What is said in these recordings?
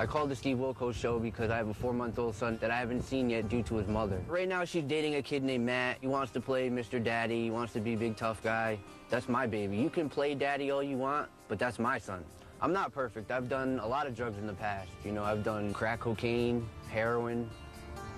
I called the Steve Wilkos show because I have a 4-month-old son that I haven't seen yet due to his mother. Right now, she's dating a kid named Matt. He wants to play Mr. Daddy. He wants to be a big, tough guy. That's my baby. You can play daddy all you want, but that's my son. I'm not perfect. I've done a lot of drugs in the past. You know, I've done crack cocaine, heroin,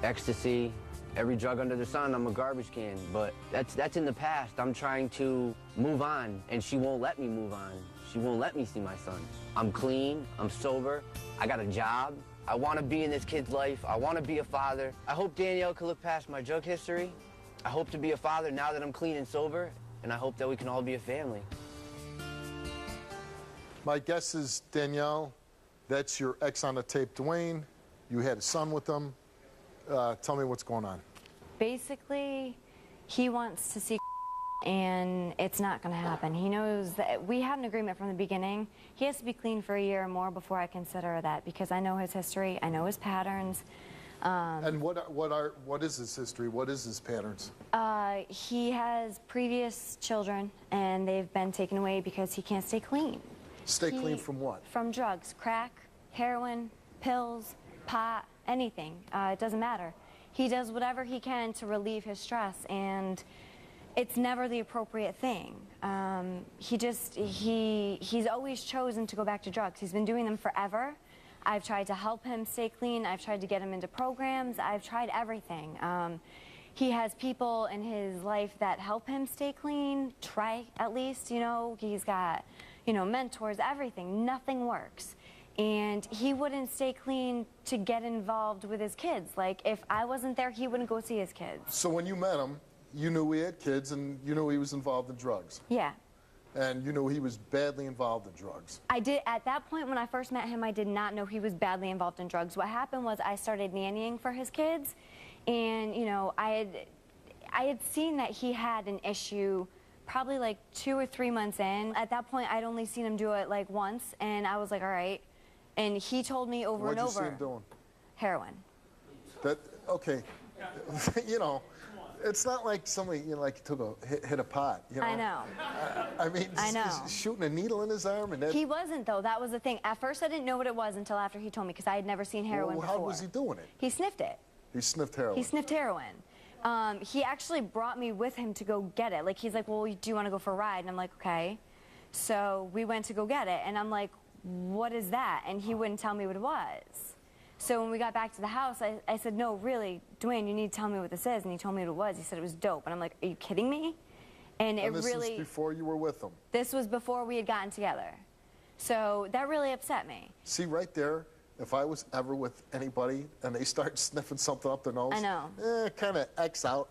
ecstasy, every drug under the sun. I'm a garbage can, but that's in the past. I'm trying to move on, and she won't let me move on. She won't let me see my son. I'm clean, I'm sober, I got a job. I want to be in this kid's life. I want to be a father. I hope Danielle can look past my drug history. I hope to be a father now that I'm clean and sober, and I hope that we can all be a family. My guess is, Danielle, that's your ex on the tape, Dwayne. You had a son with him. Tell me what's going on. Basically, he wants to see and it's not going to happen. He knows that we had an agreement from the beginning. He has to be clean for a year or more before I consider that, because I know his history, I know his patterns. And what is his history? What is his patterns? He has previous children, and they've been taken away because he can't stay clean. Stay clean from what? From drugs, crack, heroin, pills, pot, anything. It doesn't matter. He does whatever he can to relieve his stress, and it's never the appropriate thing. He's always chosen to go back to drugs. He's been doing them forever. I've tried to help him stay clean. I've tried to get him into programs. I've tried everything. He has people in his life that help him stay clean, try at least, you know. He's got, you know, mentors, everything. Nothing works. And he wouldn't stay clean to get involved with his kids. Like, if I wasn't there, he wouldn't go see his kids. So when you met him, you knew he had kids, and you knew he was involved in drugs. Yeah. And you knew he was badly involved in drugs. I did. At that point, when I first met him, I did not know he was badly involved in drugs. What happened was I started nannying for his kids, and, you know, I had seen that he had an issue probably like 2 or 3 months in. At that point, I'd only seen him do it like once, and I was like, all right. And he told me over and over. What'd you see him doing? Heroin. Okay. You know, it's not like somebody, you know, like hit a pot, you know. I know. I mean, I know. Shooting a needle in his arm and that. He wasn't, though. That was the thing. At first, I didn't know what it was until after he told me, because I had never seen heroin before. How was he doing it? He sniffed it. He sniffed heroin. He sniffed heroin. He actually brought me with him to go get it. Like, he's like, well, do you want to go for a ride? And I'm like, okay. So we went to go get it, and I'm like, what is that? And he wouldn't tell me what it was. So when we got back to the house, I said, no, really, Dwayne, you need to tell me what this is. And he told me what it was. He said it was dope. And I'm like, are you kidding me? And this was before you were with him? This was before we had gotten together. So that really upset me. See, right there, if I was ever with anybody and they start sniffing something up their nose, I know. Kind of X out,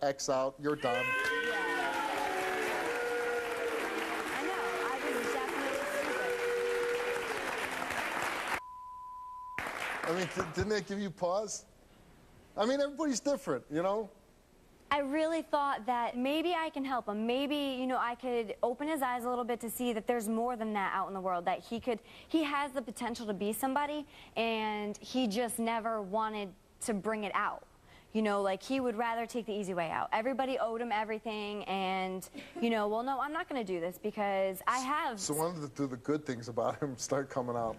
you're done. Yeah. I know. I was definitely stupid. I mean, didn't that give you pause? I mean, everybody's different, you know? I really thought that maybe I can help him. Maybe, you know, I could open his eyes a little bit to see that there's more than that out in the world, that he has the potential to be somebody, and he just never wanted to bring it out. You know, like, he would rather take the easy way out. Everybody owed him everything, and, you know, well, no, I'm not going to do this because I have... So one of the good things about him start coming out.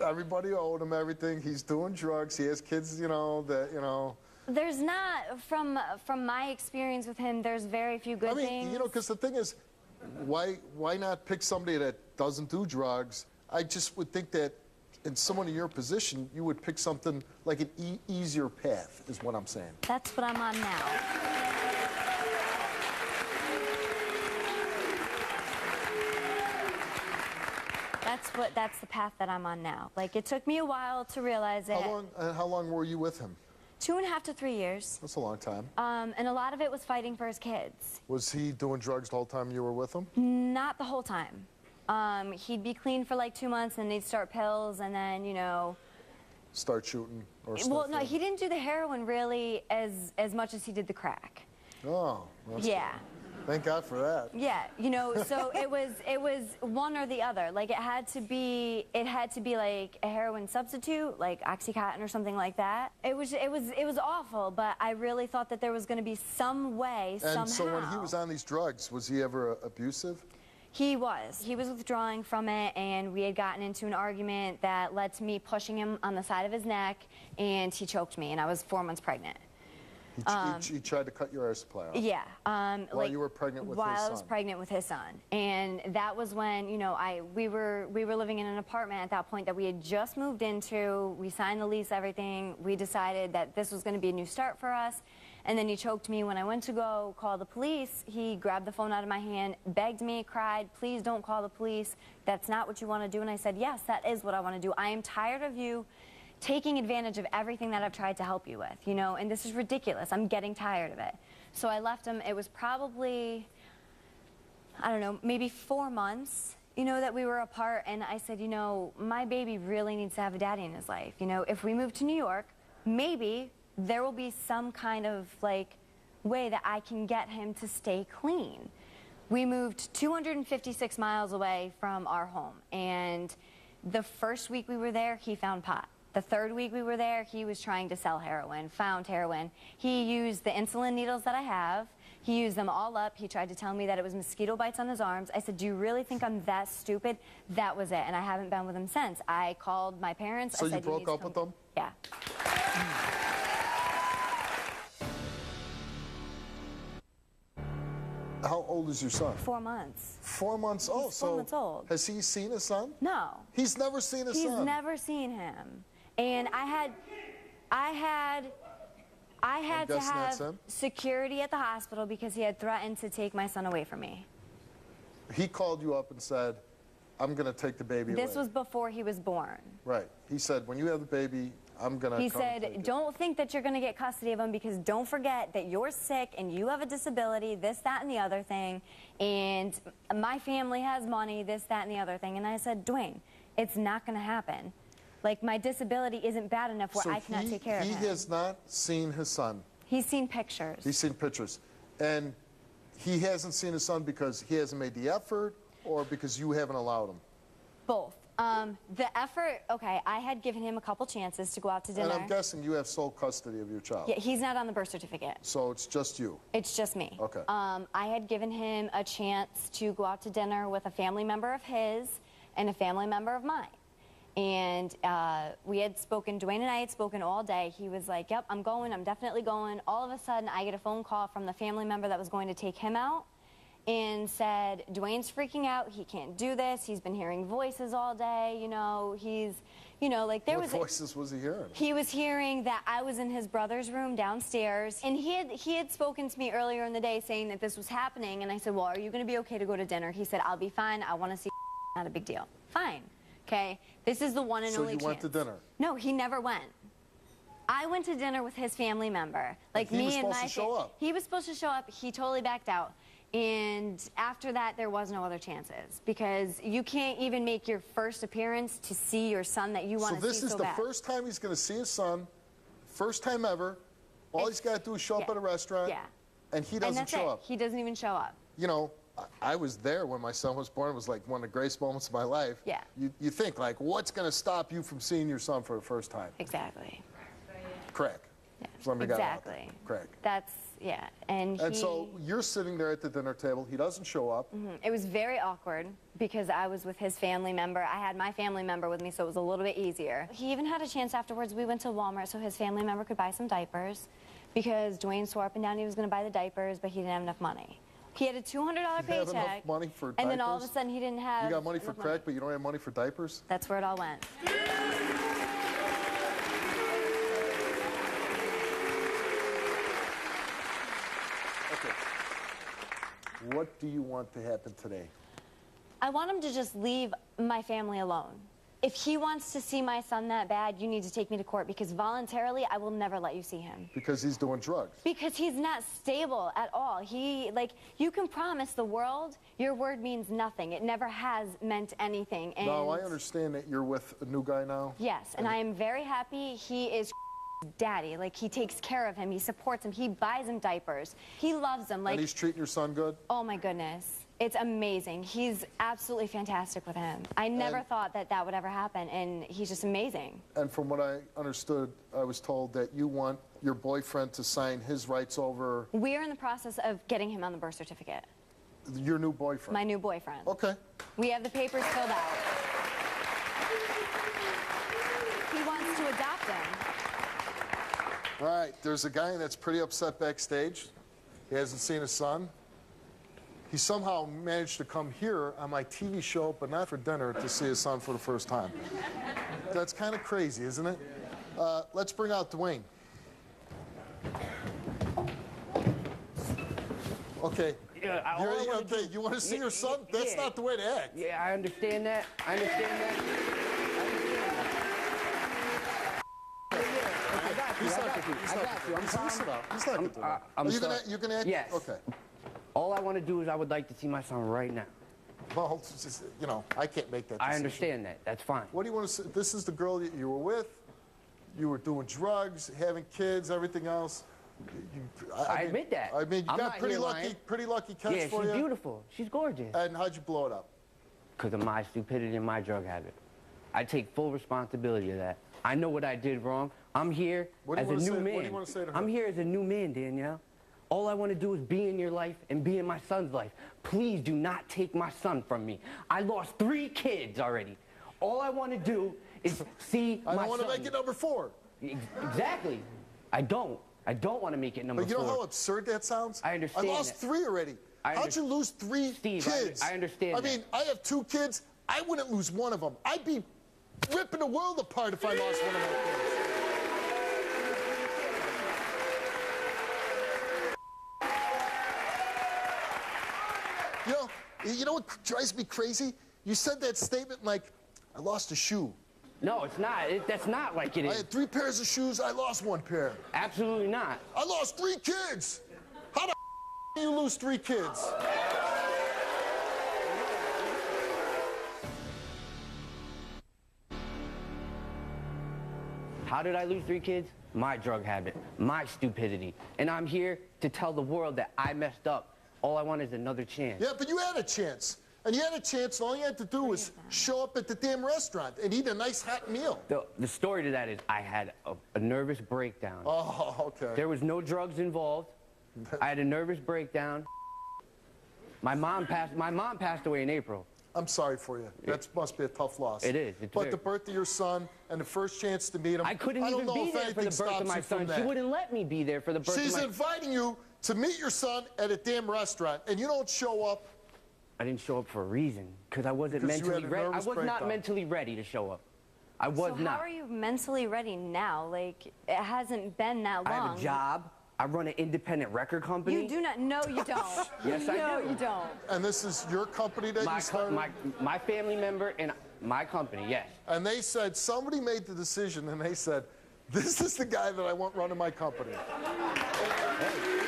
Everybody owed him everything. He's doing drugs. He has kids, you know, that, you know. There's not, from my experience with him, there's very few good things. I mean, you know, because the thing is, why not pick somebody that doesn't do drugs? I just would think that in someone in your position, you would pick something like an easier path, is what I'm saying. That's what I'm on now. That's the path that I'm on now. Like, it took me a while to realize it. How long were you with him? 2.5 to 3 years. That's a long time. And a lot of it was fighting for his kids. Was he doing drugs the whole time you were with him? Not the whole time. He'd be clean for like 2 months, and they'd start pills, and then, you know... Start shooting or stuff? Well, no, he didn't do the heroin really as much as he did the crack. Oh. Yeah. Good. Thank God for that. Yeah, you know, so it was one or the other. Like, it had to be like a heroin substitute, like Oxycontin or something like that. It was awful, but I really thought that there was going to be some way, somehow. And so when he was on these drugs, was he ever abusive? He was withdrawing from it, and we had gotten into an argument that led to me pushing him on the side of his neck, and he choked me, and I was 4 months pregnant. He tried to cut your air supply off. Yeah. While you were pregnant with his son. While I was pregnant with his son. And that was when, you know, we were living in an apartment at that point that we had just moved into. We signed the lease, everything. We decided that this was going to be a new start for us. And then he choked me. When I went to go call the police, he grabbed the phone out of my hand, begged me, cried, please don't call the police. That's not what you want to do. And I said, yes, that is what I want to do. I am tired of you taking advantage of everything that I've tried to help you with, you know, and this is ridiculous. I'm getting tired of it. So I left him. It was probably, I don't know, maybe 4 months, you know, that we were apart. And I said, you know, my baby really needs to have a daddy in his life. You know, if we move to New York, maybe there will be some kind of, like, way that I can get him to stay clean. We moved 256 miles away from our home, and the first week we were there, he found pot. The third week we were there, he was trying to sell heroin, found heroin. He used the insulin needles that I have. He used them all up. He tried to tell me that it was mosquito bites on his arms. I said, do you really think I'm that stupid? That was it, and I haven't been with him since. I called my parents. So I said, you broke up with them? Yeah. How old is your son? 4 months. 4 months old. He's 4 months old. Has he seen his son? No. He's never seen his son? He's never seen him. And I had to have security at the hospital because he had threatened to take my son away from me. He called you up and said, I'm going to take the baby away. This was before he was born. Right. He said, when you have the baby, I'm going to He said, don't think that you're going to get custody of him because don't forget that you're sick and you have a disability, this, that, and the other thing, and my family has money, this, that, and the other thing. And I said, Dwayne, it's not going to happen. Like, my disability isn't bad enough where I cannot take care of him. He has not seen his son. He's seen pictures. He's seen pictures. And he hasn't seen his son because he hasn't made the effort or because you haven't allowed him? Both. The effort, okay, I had given him a couple chances to go out to dinner. And I'm guessing you have sole custody of your child. Yeah, he's not on the birth certificate. So it's just you? It's just me. Okay. I had given him a chance to go out to dinner with a family member of his and a family member of mine. And we had spoken, Dwayne and I had spoken all day. He was like, yep, I'm going, I'm definitely going. All of a sudden, I get a phone call from the family member that was going to take him out and said, Dwayne's freaking out, he can't do this, he's been hearing voices all day, you know, he's, you know, like there was... What voices was he hearing? He was hearing that I was in his brother's room downstairs, and he had spoken to me earlier in the day saying that this was happening, and I said, well, are you going to be okay to go to dinner? He said, I'll be fine, I want to see not a big deal. Fine, okay, this is the one and only chance. So you went to dinner? No, he never went. I went to dinner with his family member, like me and my... He was supposed to show up? He was supposed to show up, he totally backed out. And after that, there was no other chances because you can't even make your first appearance to see your son that you want to see so bad. So this is the first time he's going to see his son, first time ever. All he's got to do is show up at a restaurant, and he doesn't show up. He doesn't even show up. You know, I was there when my son was born. It was like one of the greatest moments of my life. Yeah. You think, like, what's going to stop you from seeing your son for the first time? Exactly. Crack. Yeah. Somebody Exactly. got out there. Crack. That's, yeah. And so you're sitting there at the dinner table. He doesn't show up. It was very awkward because I was with his family member. I had my family member with me, so it was a little bit easier. He even had a chance afterwards. We went to Walmart so his family member could buy some diapers because Dwayne swore up and down he was going to buy the diapers, but he didn't have enough money. He had a $200 paycheck. You have enough money for diapers? And then all of a sudden he didn't have... You got money for crack, but you don't have money for diapers? That's where it all went. What do you want to happen today? I want him to just leave my family alone. If he wants to see my son that bad, you need to take me to court because voluntarily I will never let you see him. Because he's doing drugs. Because he's not stable at all. You can promise the world, your word means nothing. It never has meant anything. And now, I understand that you're with a new guy now? Yes, and I am very happy. He is daddy. Like, he takes care of him. He supports him. He buys him diapers. He loves him. Like, and he's treating your son good? Oh, my goodness. It's amazing. He's absolutely fantastic with him. I never thought that that would ever happen, and he's just amazing. And from what I understood, I was told that you want your boyfriend to sign his rights over. We are in the process of getting him on the birth certificate. Your new boyfriend? My new boyfriend. Okay. We have the papers filled out. He wants to adopt him. All right, there's a guy that's pretty upset backstage. He hasn't seen his son. He somehow managed to come here on my TV show, but not for dinner, to see his son for the first time. That's kind of crazy, isn't it? Let's bring out Dwayne. Okay. Yeah, You want to see your son? That's not the way to act. Yeah, I understand that. I understand that. He's not going to. Listen up. He's not going to. You're going to act? Yes. Okay. All I want to do is I would like to see my son right now. Well, just, I can't make that decision. I understand that. That's fine. What do you want to say? This is the girl that you were with. You were doing drugs, having kids, everything else. I admit that. I mean, you I'm got not pretty here lucky, lying. pretty lucky catch Yeah, for you. she's beautiful. She's gorgeous. And how'd you blow it up? Because of my stupidity and my drug habit. I take full responsibility of that. I know what I did wrong. I'm here as a new man. What do you want to say to her? I'm here as a new man, Danielle. All I want to do is be in your life and be in my son's life. Please do not take my son from me. I lost 3 kids already. All I want to do is see my son. I don't want to make it number 4. Exactly. I don't want to make it number 4. But you know how absurd that sounds? I understand. I lost 3 already. How'd you lose 3 Steve, kids? I understand. I mean, I have 2 kids. I wouldn't lose one of them. I'd be ripping the world apart if I lost one of my kids. You know what drives me crazy? You said that statement like, I lost a shoe. No, it's not. That's not like it is. I had 3 pairs of shoes. I lost 1 pair. Absolutely not. I lost 3 kids. How the do you lose 3 kids? How did I lose 3 kids? My drug habit, my stupidity. And I'm here to tell the world that I messed up. All I want is another chance. Yeah, but you had a chance. And you had a chance, and all you had to do was show up at the damn restaurant and eat a nice hot meal. The story to that is I had a nervous breakdown. Oh, okay. There was no drugs involved. I had a nervous breakdown. My mom passed away in April. I'm sorry for you. That must be a tough loss. It is. But the birth of your son and the first chance to meet him, I couldn't even be there for the birth of my son. She wouldn't let me be there for the birth of my son. She's inviting you to meet your son at a damn restaurant, and you don't show up. I didn't show up for a reason, because I wasn't mentally ready. I was not mentally ready to show up. I was not. So how are you mentally ready now? Like, it hasn't been that long. I have a job. I run an independent record company. You do not. No, you don't. Yes, I do. No, you don't. And this is your company that you started? My family member and my company, yes. And they said, somebody made the decision, and they said, this is the guy that I want running my company. Hey.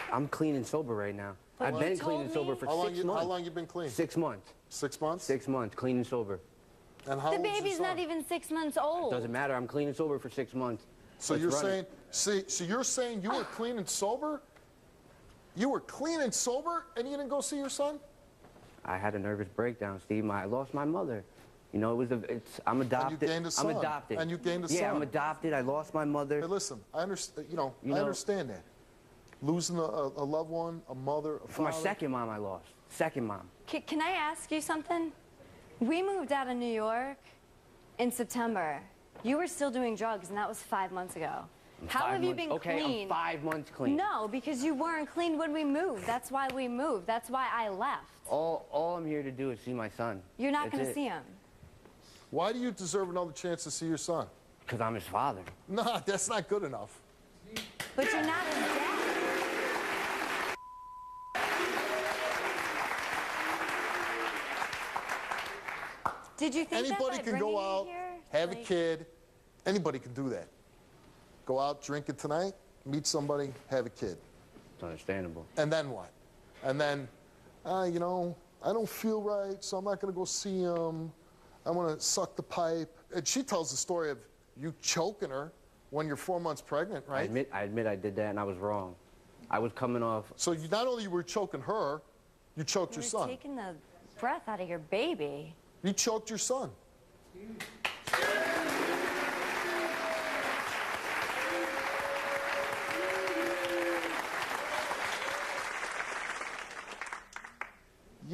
I'm clean and sober right now. I've been clean and sober for 6 months. How long you been clean? 6 months. 6 months? 6 months, clean and sober. And how The old's your baby's son? not even 6 months old. Doesn't matter. I'm clean and sober for 6 months. So Let's you're run saying, it. so you're saying you were clean and sober? You were clean and sober, and you didn't go see your son? I had a nervous breakdown, Steve. I lost my mother. You know, I'm adopted. And you gained a son. I'm adopted. And you gained a Yeah, son. I'm adopted. I lost my mother. Hey, listen, I understand. I understand that. Losing a loved one, a mother, a father. My second mom I lost. Second mom. Can I ask you something? We moved out of New York in September. You were still doing drugs, and that was 5 months ago. How have you been clean? clean? I'm 5 months clean. No, because you weren't clean when we moved. That's why we moved. That's why I left. All I'm here to do is see my son. You're not going to see him. Why do you deserve another chance to see your son? Because I'm his father. Nah, that's not good enough. But you're not his dad. Did you think anybody that by can go bringing me out, here, have a kid. Anybody can do that. Go out, drink it tonight, meet somebody, have a kid. It's understandable. And then what? And then, I don't feel right, so I'm not going to go see him. I want to suck the pipe. And she tells the story of you choking her when you're 4 months pregnant, right? I admit I did that, and I was wrong. I was coming off. So you not only were choking her, you choked your son. You're taking the breath out of your baby. You choked your son.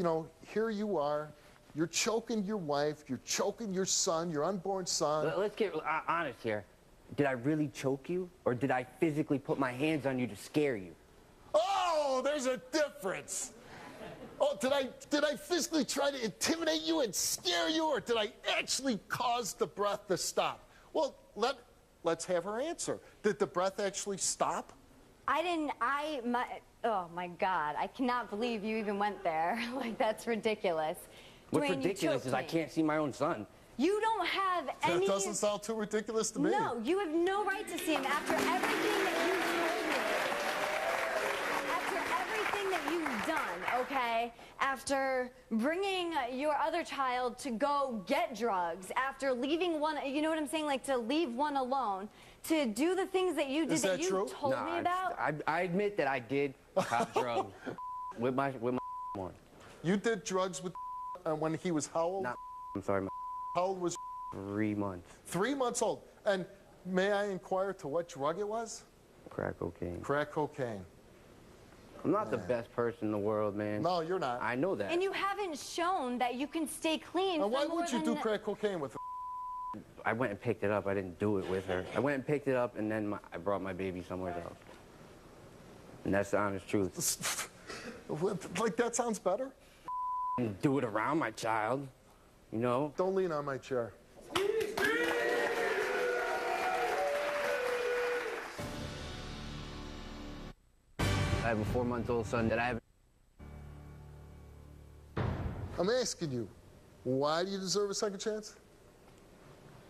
you know, here you are. You're choking your wife. You're choking your son, your unborn son. Let's get honest here. Did I really choke you, or did I physically put my hands on you to scare you? Oh, there's a difference. Oh, did I physically try to intimidate you and scare you, or did I actually cause the breath to stop? Well, let's have her answer. Did the breath actually stop? Oh my God, I cannot believe you even went there. Like, that's ridiculous. What's Dwayne, you ridiculous choked is I me. can't see my own son. You don't have any... That doesn't sound too ridiculous to me. No, you have no right to see him after everything that you told me. After everything that you've done, okay? After bringing your other child to go get drugs, after leaving one, you know what I'm saying? Like, to leave one alone, to do the things that you did that you true? told me about. I admit that I did cop drugs with my one. You did drugs with when he was how old? Not I'm sorry, How old was 3 months. 3 months old. And may I inquire to what drug it was? Crack cocaine. Crack cocaine. I'm not the best person in the world, man. No, you're not. I know that. And you haven't shown that you can stay clean And for why more would you than... do crack cocaine with her? I went and picked it up. I didn't do it with her. I went and picked it up, and then I brought my baby somewhere else. And that's the honest truth. Like, that sounds better? Do it around my child, you know? Don't lean on my chair. I have a 4-month-old son that I haven't... I'm asking you, why do you deserve a second chance?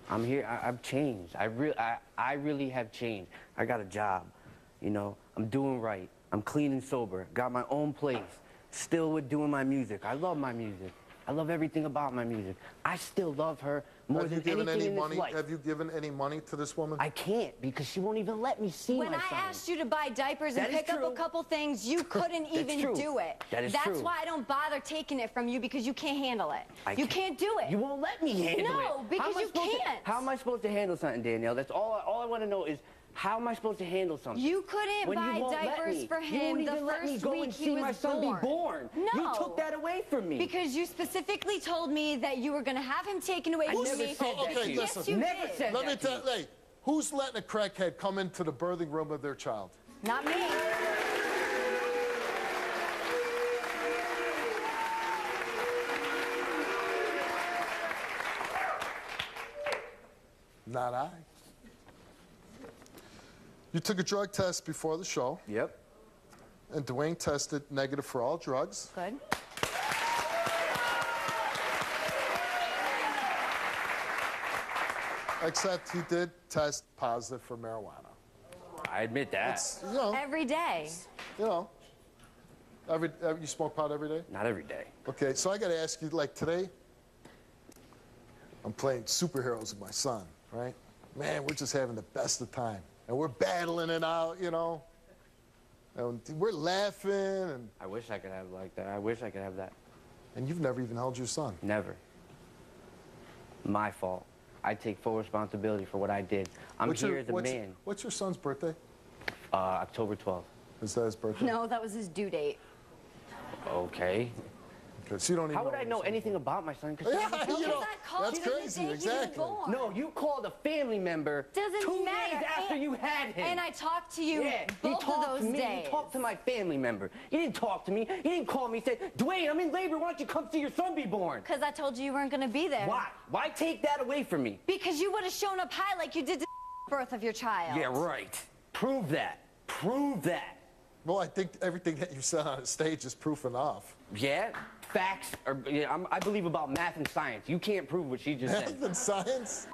I'm here. I've changed. I really have changed. I got a job, you know? I'm doing right. I'm clean and sober. Got my own place. Still with doing my music. I love my music. I love everything about my music. I still love her more than anything in this life. Have you given any money to this woman? I can't, because she won't even let me see my son. When I asked you to buy diapers and That is pick up true. a couple things, you couldn't even true. do it. That is That's true. why I don't bother taking it from you, because you can't handle it. You can't do it. You won't let me handle it. No, because you can't. How am I supposed to handle something, Danielle? That's all I want to know is, how am I supposed to handle something? You couldn't when buy you won't let diapers me? for You him won't the even let me first go week and he see was my son born. be born. No. You took that away from me. Because you specifically told me that you were going to have him taken away from never me. said that to you. Yes, listen. you Never did. said Let me that to tell you, hey, who's letting a crackhead come into the birthing room of their child? Not me. Not I. You took a drug test before the show, Yep. and Dwayne tested negative for all drugs. Good. Except he did test positive for marijuana. I admit that. It's, you know, Every day. you know. You smoke pot every day? Not every day. Okay, so I got to ask you, like today, I'm playing superheroes with my son, right? Man, we're just having the best of time. And we're battling it out, you know. And we're laughing, and I wish I could have like that. I wish I could have that. you've never even held your son. Never. My fault. I take full responsibility for what I did. I'm here as a man. What's your son's birthday? October 12th. Is that his birthday? No, that was his due date. Okay. Okay, so you don't even How would I when know his anything about my son? 'Cause Yeah, he- you know, Because I called that's you the crazy, day he was exactly. born. No, you called a family member Doesn't 2 matter. days after you had him. And I talked to you Yeah, you both talked of to those me. days. You talked to my family member. You didn't talk to me. You didn't call me and say, Dwayne, I'm in labor. Why don't you come see your son be born? Because I told you you weren't going to be there. Why? Why take that away from me? Because you would have shown up high like you did the birth of your child. Yeah, right. Prove that. Prove that. Well, I think everything that you said on stage is proof enough. Yeah? Facts are. Yeah, I believe about math and science. You can't prove what she just said. Math and science?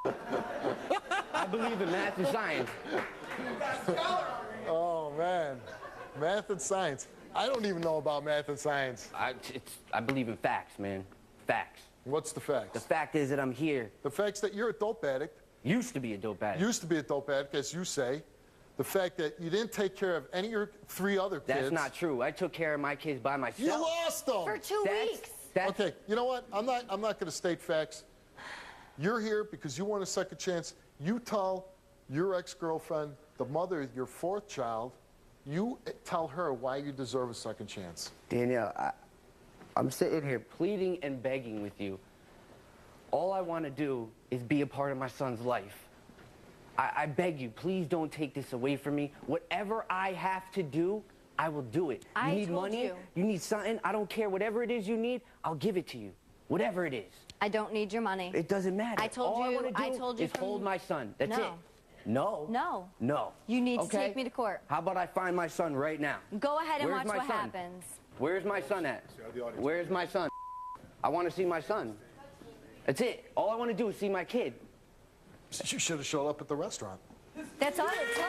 I believe in math and science. Oh, man. Math and science. I don't even know about math and science. I believe in facts, man. Facts. What's the The facts? fact is that I'm here. The facts that you're a dope addict, Used to be a dope addict. used to be a dope addict, as you say. The fact that you didn't take care of any of your 3 other kids. That's not true. I took care of my kids by myself. You lost them. For 2 weeks. That's, Okay, you know what? I'm not going to state facts. You're here because you want a second chance. You tell your ex-girlfriend, the mother of your 4th child, you tell her why you deserve a second chance. Danielle, I'm sitting here pleading and begging with you. All I want to do is be a part of my son's life. I beg you, please don't take this away from me. Whatever I have to do, I will do it. You need money? You need something? I don't care. Whatever it is you need, I'll give it to you. Whatever it is. I don't need your money. It doesn't matter. I told All you. I want to do is hold my son. That's it. No. No. No. You need to take me to court. How about I find my son right now? Go ahead and Where's watch my what son? happens. Where's my son at? Where's my son? I want to see my son. That's it. All I want to do is see my kid. You should have showed up at the restaurant. That's all it took. That's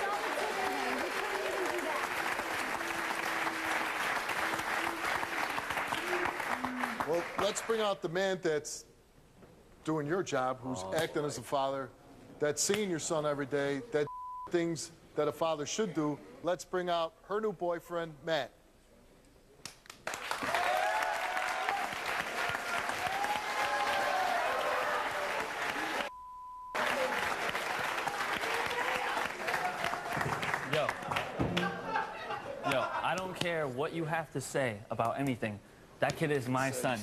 all it took, man. You couldn't even do that. Well, let's bring out the man that's doing your job, who's acting as a father, that's seeing your son every day, that things that a father should do. Let's bring out her new boyfriend, Matt. Yo, I don't care what you have to say about anything. That kid is my son.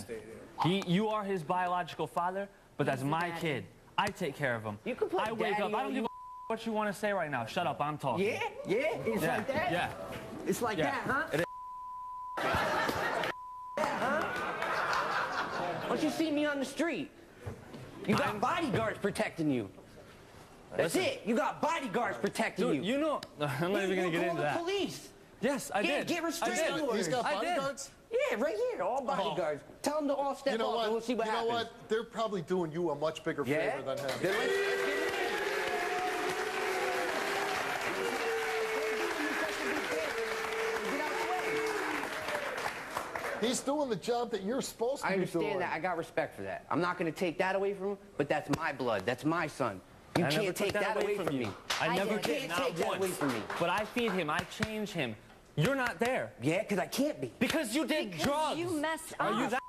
You are his biological father, but that's my kid. I take care of him. You can play I wake daddy up. I don't give a what you want to say right now. Shut up. I'm talking. Yeah? Yeah? It's like that? Yeah. It's like that, huh? It is. Huh? Don't you see me on the street? You got bodyguards protecting you. That's it. You got bodyguards protecting you. Dude, you know, I'm not even going to get into that. The police. Yes, I did. Get restraining orders. He's got bodyguards? Yeah, right here, all bodyguards. Tell them to all step off and we'll see what happens. You know what? They're probably doing you a much bigger favor than him. Then let's get it in. He's doing the job that you're supposed to be doing. I understand that. I got respect for that. I'm not going to take that away from him, but that's my blood. That's my son. You can't take that away from me. I never did. not Take that once. away from me. But I feed him. I change him. You're not there. Yeah, because I can't be. Because you did drugs. You messed up. Are you that?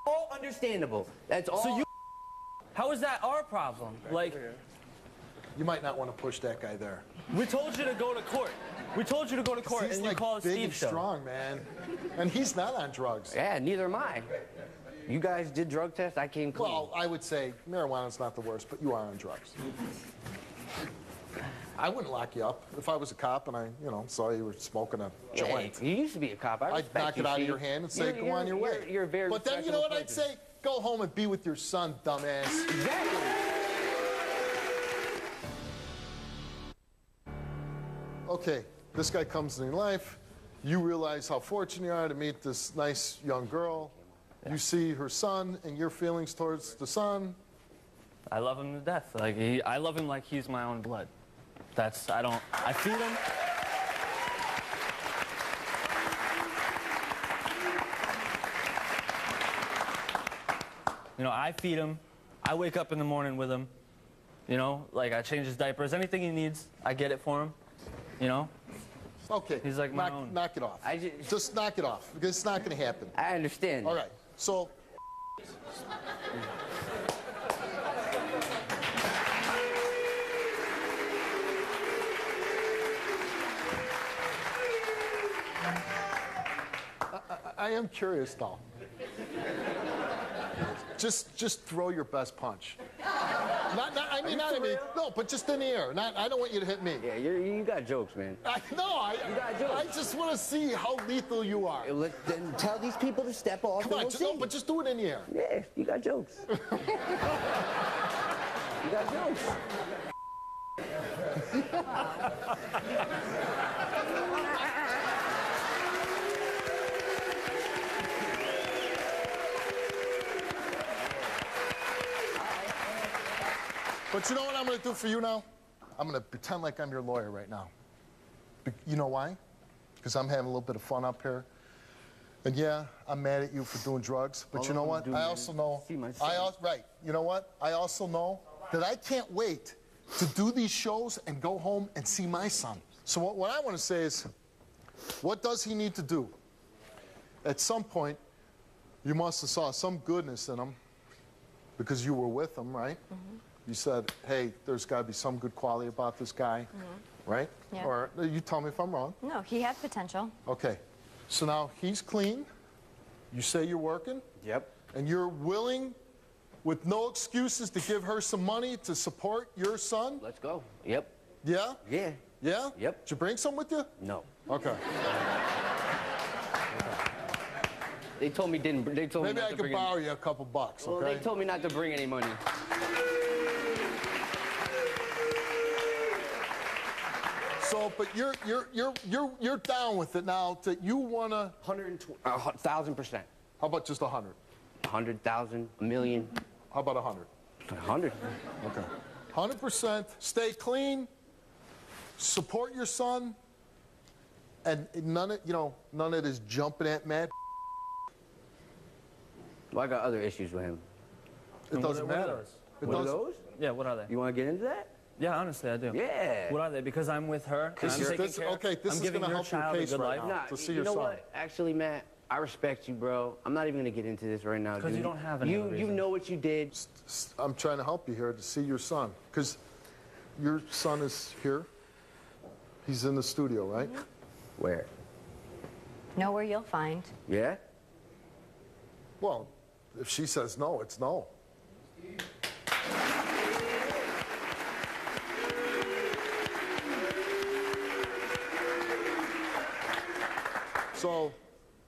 All understandable. That's all. So you. How is that our problem? Like, You might not want to push that guy there. we told you to go to court. We told you to go to court, He's and like you called big Steve and show. strong, man. And he's not on drugs. Yeah, neither am I. You guys did drug tests. I came clean. Well, I would say marijuana's not the worst, but you are on drugs. I wouldn't lock you up if I was a cop and I, saw you were smoking a joint. You used to be a cop. I'd knock it out of your hand and say, go on your way. You're very But then, you know what I'd say? Go home and be with your son, dumbass. Exactly. Okay, this guy comes in your life. You realize how fortunate you are to meet this nice young girl. You see her son and your feelings towards the son. I love him to death. Like I love him like he's my own blood. I feed him. I feed him. I wake up in the morning with him. Like I change his diapers. Anything he needs, I get it for him. Okay. He's like my own. Knock it off. Just knock it off, because it's not going to happen. I understand. All right. So. I am curious, though. Just throw your best punch. No, but just in the air. I don't want you to hit me. Yeah, you got jokes, man. I just want to see how lethal you are. Then tell these people to step off. Come on, but just do it in the air. Yeah, you got jokes. You got jokes. But you know what I'm going to do for you now? I'm going to pretend like I'm your lawyer right now. You know why? Because I'm having a little bit of fun up here. And yeah, I'm mad at you for doing drugs. But you know what? I also know. Right. You know what? I also know that I can't wait to do these shows and go home and see my son. So what I want to say is, what does he need to do? At some point, you must have saw some goodness in him because you were with him, right? Mm-hmm. You said, hey, there's got to be some good quality about this guy, right? Yeah. Or you tell me if I'm wrong. No, he has potential. Okay. So now he's clean. You say you're working. Yep. And you're willing, with no excuses, to give her some money to support your son? Let's go. Yep. Yeah? Yeah. Yeah? Yep. Did you bring some with you? No. Okay. They told me didn't. They told Maybe me not I to could bring borrow you a couple bucks, Well, okay? they told me not to bring any money. So, but you're down with it now that you wanna. 1,000%. How about just 100? 100,000, a million, How about 100? 100. Okay. 100%. Stay clean. Support your son. And none of this jumping at Matt. Well, I got other issues with him. It doesn't What are matter. those? It What are doesn't. those? Yeah, what are they? You want to get into that? Yeah, honestly, I do. Yeah. What are they? Because I'm with her. And I'm taking care. Okay, this I'm is giving gonna your help your child a case good right life. now. Nah, to see you your know son. what? Actually, Matt, I respect you, bro. I'm not even going to get into this right now, dude. Because you don't have any other You reason. know what you did. I'm trying to help you here to see your son. Because your son is here. He's in the studio, right? Where? Know where you'll find. Yeah? Well, if she says no, it's no. So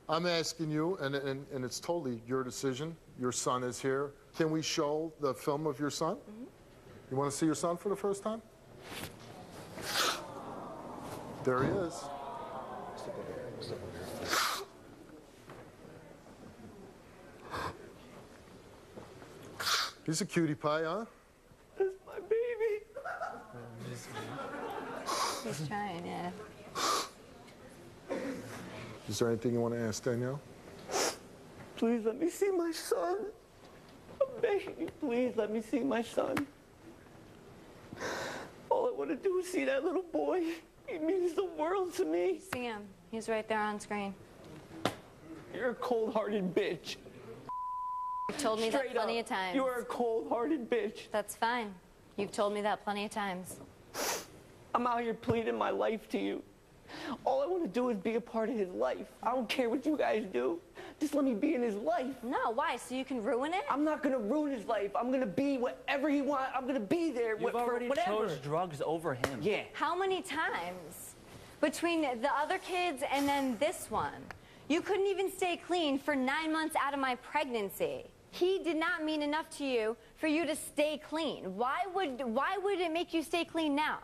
I'm asking you, and it's totally your decision. Your son is here. Can we show the film of your son? Mm-hmm. You want to see your son for the first time? There he is. He's a cutie pie, huh? That's my baby. He's trying, yeah. Is there anything you want to ask Danielle? Please let me see my son. I'm begging you, please let me see my son. All I want to do is see that little boy. He means the world to me. See him. He's right there on screen. You're a cold-hearted bitch. You've told me that plenty of times. You're a cold-hearted bitch. That's fine. You've told me that plenty of times. I'm out here pleading my life to you. All I want to do is be a part of his life. I don't care what you guys do. Just let me be in his life. No, why? So you can ruin it? I'm not going to ruin his life. I'm going to be whatever he wants. I'm going to be there You've already for whatever. chose drugs over him. Yeah. How many times between the other kids and then this one? You couldn't even stay clean for 9 months out of my pregnancy. He did not mean enough to you for you to stay clean. Why would it make you stay clean now?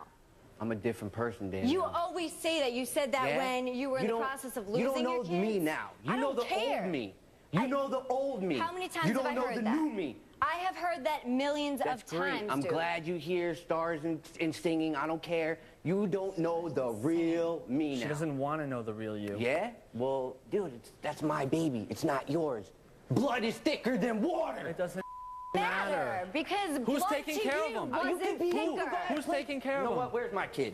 I'm a different person, Dan. You always say that. You said that Yeah? when you were in the process of losing your kids. You don't know me now. You I know don't the care. old me. You know the old me. How many times you don't have I know heard the that? new me. I have heard that millions That's of great. times. I'm dude. glad you hear stars and singing. I don't care. You don't know the real me now. She doesn't want to know the real you. Yeah? Well, dude, that's my baby. It's not yours. Blood is thicker than water. It doesn't matter matter. because Who's blood taking to care of you him? You wasn't can be thicker. Who's taking care You of know him? what? Where's my kid?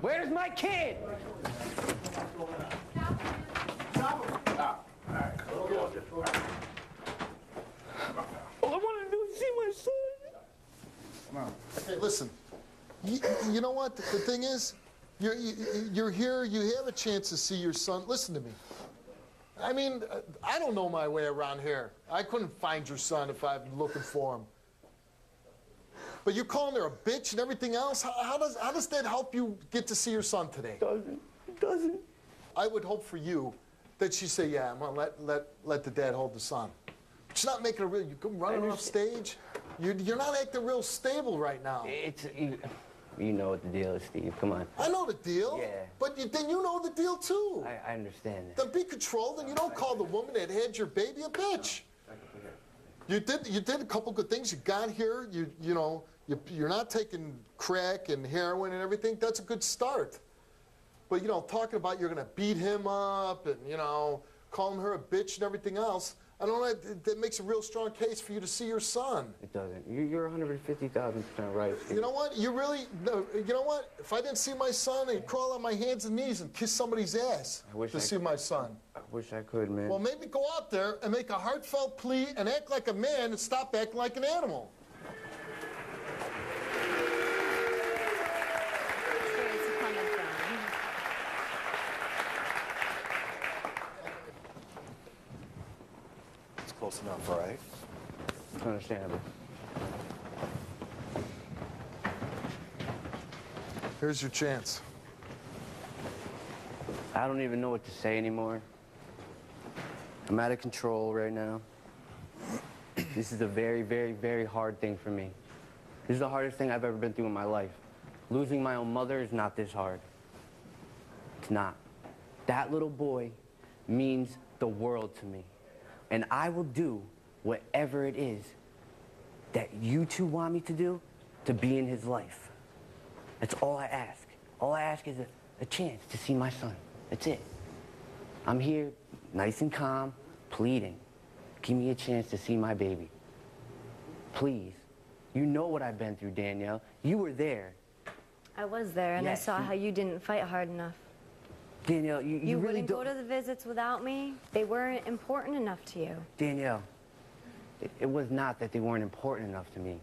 Where's my kid? All I want to do is see my son. Hey, listen. You know what? The thing is, you're here. You have a chance to see your son. Listen to me. I mean, I don't know my way around here. I couldn't find your son if I'm looking for him. But you're calling her a bitch and everything else. How does that help you get to see your son today? It doesn't. I would hope for you that she say, "Yeah, I'm gonna let the dad hold the son." But you're not making a real. You come running off stage. You're not acting real stable right now. You know what the deal is, Steve. Come on. I know the deal. Yeah. But then you know the deal too. I understand that. Then be controlled, and you don't call the woman that had your baby a bitch. You did a couple good things. You got here. You're not taking crack and heroin and everything. That's a good start. But talking about you're gonna beat him up and calling her a bitch and everything else. I don't know. That makes a real strong case for you to see your son. It doesn't. You're 150,000% right, Steve. You know what? You know what? If I didn't see my son, I'd crawl on my hands and knees and kiss somebody's ass to see my son. I wish I could, man. Well, maybe go out there and make a heartfelt plea and act like a man and stop acting like an animal. close enough, all right? Understandable. Here's your chance. I don't even know what to say anymore. I'm out of control right now. This is a very, very, very hard thing for me. This is the hardest thing I've ever been through in my life. Losing my own mother is not this hard. It's not. That little boy means the world to me. And I will do whatever it is that you two want me to do to be in his life. That's all I ask. All I ask is a chance to see my son. That's it. I'm here, nice and calm, pleading. Give me a chance to see my baby. Please. You know what I've been through, Danielle. You were there. I was there, and Yes, I saw how you didn't fight hard enough. Danielle, you really wouldn't don't... go to the visits without me. They weren't important enough to you. Danielle, it was not that they weren't important enough to me.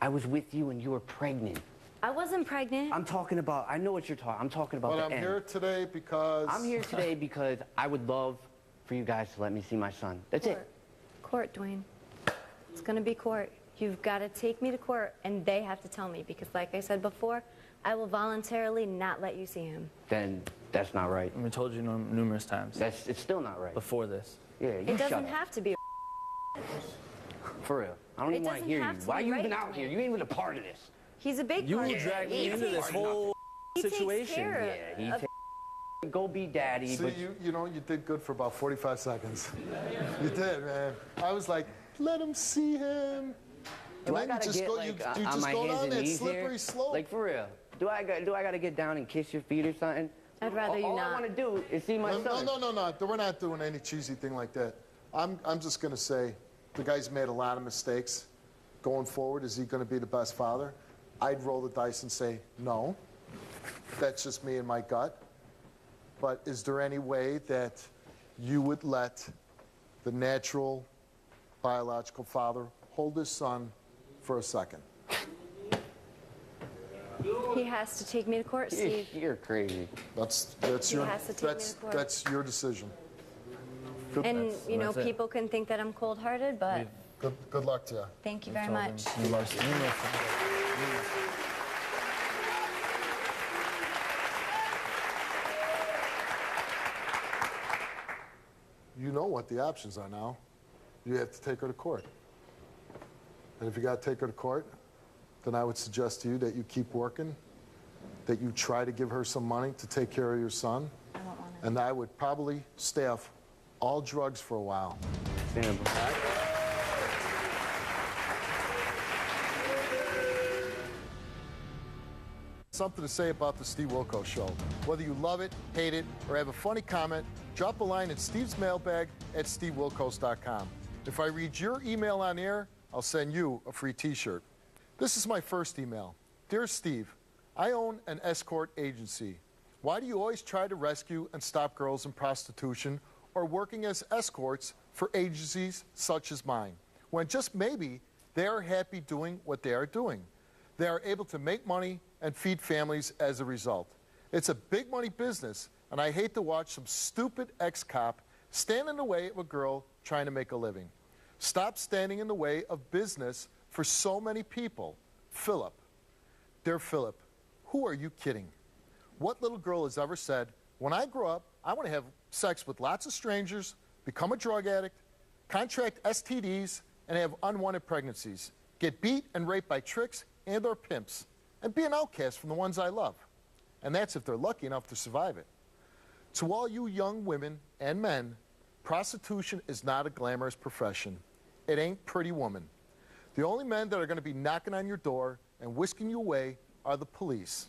I was with you when you were pregnant. I wasn't pregnant. I'm talking about, I know what you're talking, I'm talking about But the I'm end. here today because... I'm here today because I would love for you guys to let me see my son. That's it. Court, Dwayne. It's going to be court. You've got to take me to court, and they have to tell me, because like I said before, I will voluntarily not let you see him. Then that's not right. We told you numerous times It's still not right. before this. Yeah, you It shut doesn't up. have to be. For real. I don't It even want to doesn't hear you. have to Why are be you right, even out Dwayne. here? You ain't even a part of this. He's a big You part will of drag it. me into this whole He takes situation. care Yeah, he of- go be daddy. See, but you know, you did good for about 45 seconds. You did, man. I was like, let him see him. do And I then gotta you just get go, like you on just my go hands down and that knees slippery here? slope. Like for real. Do I gotta get down and kiss your feet or something? I'd rather you all not. I want to do is see my son. No. We're not doing any cheesy thing like that. I'm just going to say the guy's made a lot of mistakes. Going forward, is he going to be the best father? I'd roll the dice and say no. That's just me and my gut. But is there any way that you would let the natural biological father hold his son for a second? He has to take me to court, Steve. You're crazy. That's He your has to take me to court. that's your decision. And, you know, that's it. people can think that I'm cold-hearted, but Good luck to you. thank you very much. Numerous times. You know what the options are now. You have to take her to court. And if you got to take her to court, then I would suggest to you that you keep working, that you try to give her some money to take care of your son, I won't want to. and I would probably staff all drugs for a while. Understandable. Something to say about the Steve Wilkos Show. Whether you love it, hate it, or have a funny comment, drop a line in Steve's mailbag at stevewilkos.com. If I read your email on air, I'll send you a free t-shirt. This is my first email. Dear Steve, I own an escort agency. Why do you always try to rescue and stop girls in prostitution or working as escorts for agencies such as mine, when just maybe they are happy doing what they are doing? They are able to make money and feed families as a result. It's a big money business, and I hate to watch some stupid ex-cop stand in the way of a girl trying to make a living. Stop standing in the way of business for so many people. Philip. Dear Philip, who are you kidding? What little girl has ever said, when I grow up, I want to have sex with lots of strangers, become a drug addict, contract STDs, and have unwanted pregnancies, get beat and raped by tricks and or pimps, and be an outcast from the ones I love? And that's if they're lucky enough to survive it. To all you young women and men, prostitution is not a glamorous profession. It ain't Pretty Woman. The only men that are going to be knocking on your door and whisking you away are the police.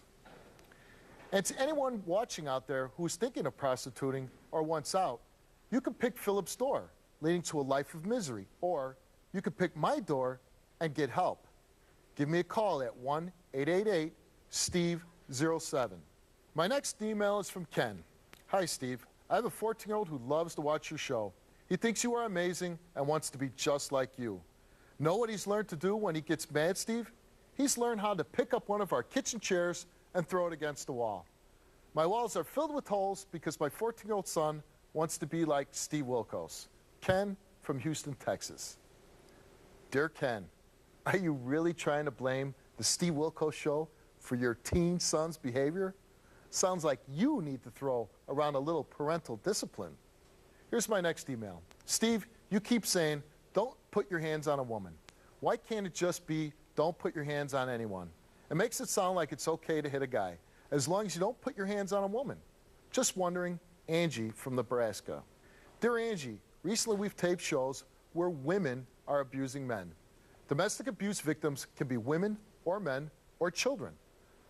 And to anyone watching out there who's thinking of prostituting or wants out, you can pick Philip's door, leading to a life of misery, or you can pick my door and get help. Give me a call at 1-888-STEVE-07. My next email is from Ken. Hi, Steve. I have a 14-year-old who loves to watch your show. He thinks you are amazing and wants to be just like you. Know what he's learned to do when he gets mad, Steve? He's learned how to pick up one of our kitchen chairs and throw it against the wall. My walls are filled with holes because my 14-year-old son wants to be like Steve Wilkos. Ken from from Houston, Texas. Dear Ken, are you really trying to blame the Steve Wilkos Show for your teen son's behavior? Sounds like you need to throw around a little parental discipline. Here's my next email. Steve, you keep saying, don't put your hands on a woman. Why can't it just be, don't put your hands on anyone? It makes it sound like it's okay to hit a guy, as long as you don't put your hands on a woman. Just wondering, Angie from Nebraska. Dear Angie, recently we've taped shows where women are abusing men. Domestic abuse victims can be women or men or children.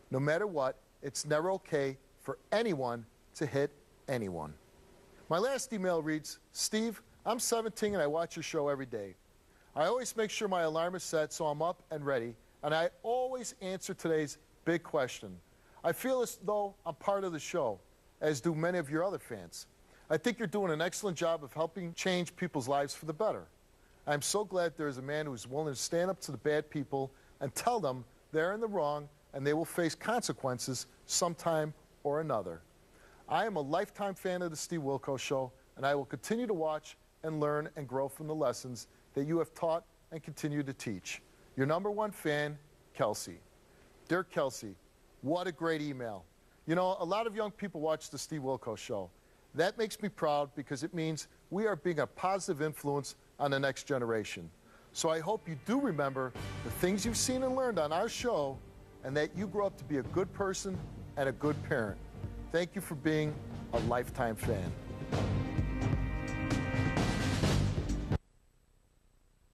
No matter what, it's never okay for anyone to hit anyone. My last email reads, Steve, I'm 17 and I watch your show every day. I always make sure my alarm is set so I'm up and ready, and I always answer today's big question. I feel as though I'm part of the show, as do many of your other fans. I think you're doing an excellent job of helping change people's lives for the better. I'm so glad there is a man who's willing to stand up to the bad people and tell them they're in the wrong and they will face consequences sometime or another. I am a lifetime fan of the Steve Wilkos Show, and I will continue to watch and learn and grow from the lessons that you have taught and continue to teach. Your #1 fan, Kelsey. Dear Kelsey, what a great email. You know, a lot of young people watch the Steve Wilkos Show. That makes me proud because it means we are being a positive influence on the next generation. So I hope you do remember the things you've seen and learned on our show, and that you grow up to be a good person and a good parent. Thank you for being a lifetime fan.